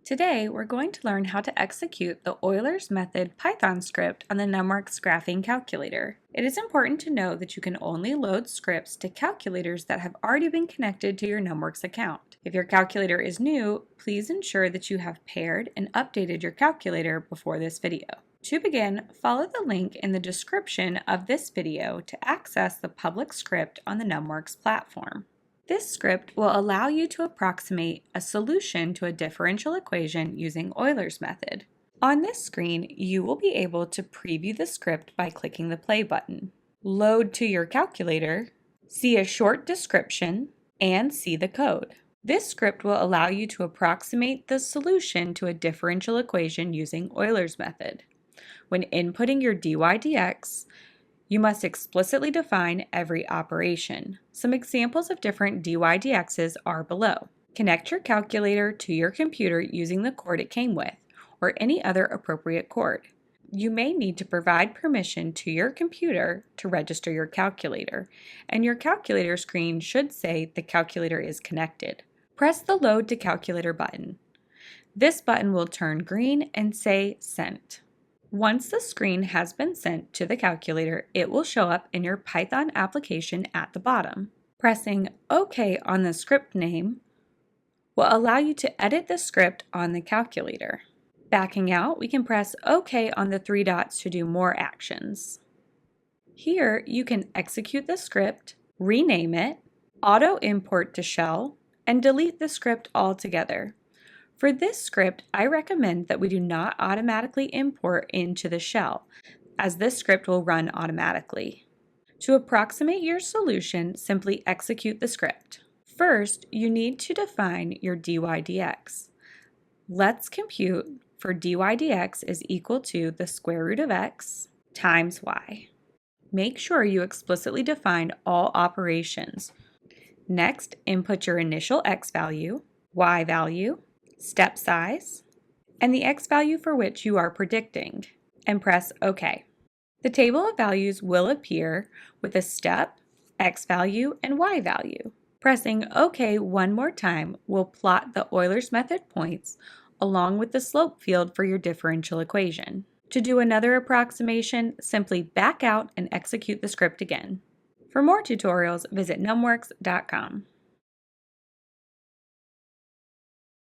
Today, we're going to learn how to execute the Euler's method Python script on the NumWorks graphing calculator. It is important to know that you can only load scripts to calculators that have already been connected to your NumWorks account. If your calculator is new, please ensure that you have paired and updated your calculator before this video. To begin, follow the link in the description of this video to access the public script on the NumWorks platform. This script will allow you to approximate a solution to a differential equation using Euler's method. On this screen, you will be able to preview the script by clicking the play button, load to your calculator, see a short description, and see the code. This script will allow you to approximate the solution to a differential equation using Euler's method. When inputting your dy/dx, you must explicitly define every operation. Some examples of different dy/dx's are below. Connect your calculator to your computer using the cord it came with, or any other appropriate cord. You may need to provide permission to your computer to register your calculator, and your calculator screen should say the calculator is connected. Press the Load to Calculator button. This button will turn green and say Sent. Once the screen has been sent to the calculator, it will show up in your Python application at the bottom. Pressing OK on the script name will allow you to edit the script on the calculator. Backing out, we can press OK on the three dots to do more actions. Here, you can execute the script, rename it, auto-import to shell, and delete the script altogether. For this script, I recommend that we do not automatically import into the shell, as this script will run automatically. To approximate your solution, simply execute the script. First, you need to define your dy/dx. Let's compute for dy/dx is equal to the square root of x times y. Make sure you explicitly define all operations. Next, input your initial x value, y value, step size, and the x value for which you are predicting, and press OK. The table of values will appear with a step, x value, and y value. Pressing OK one more time will plot the Euler's method points along with the slope field for your differential equation. To do another approximation, simply back out and execute the script again. For more tutorials, visit numworks.com.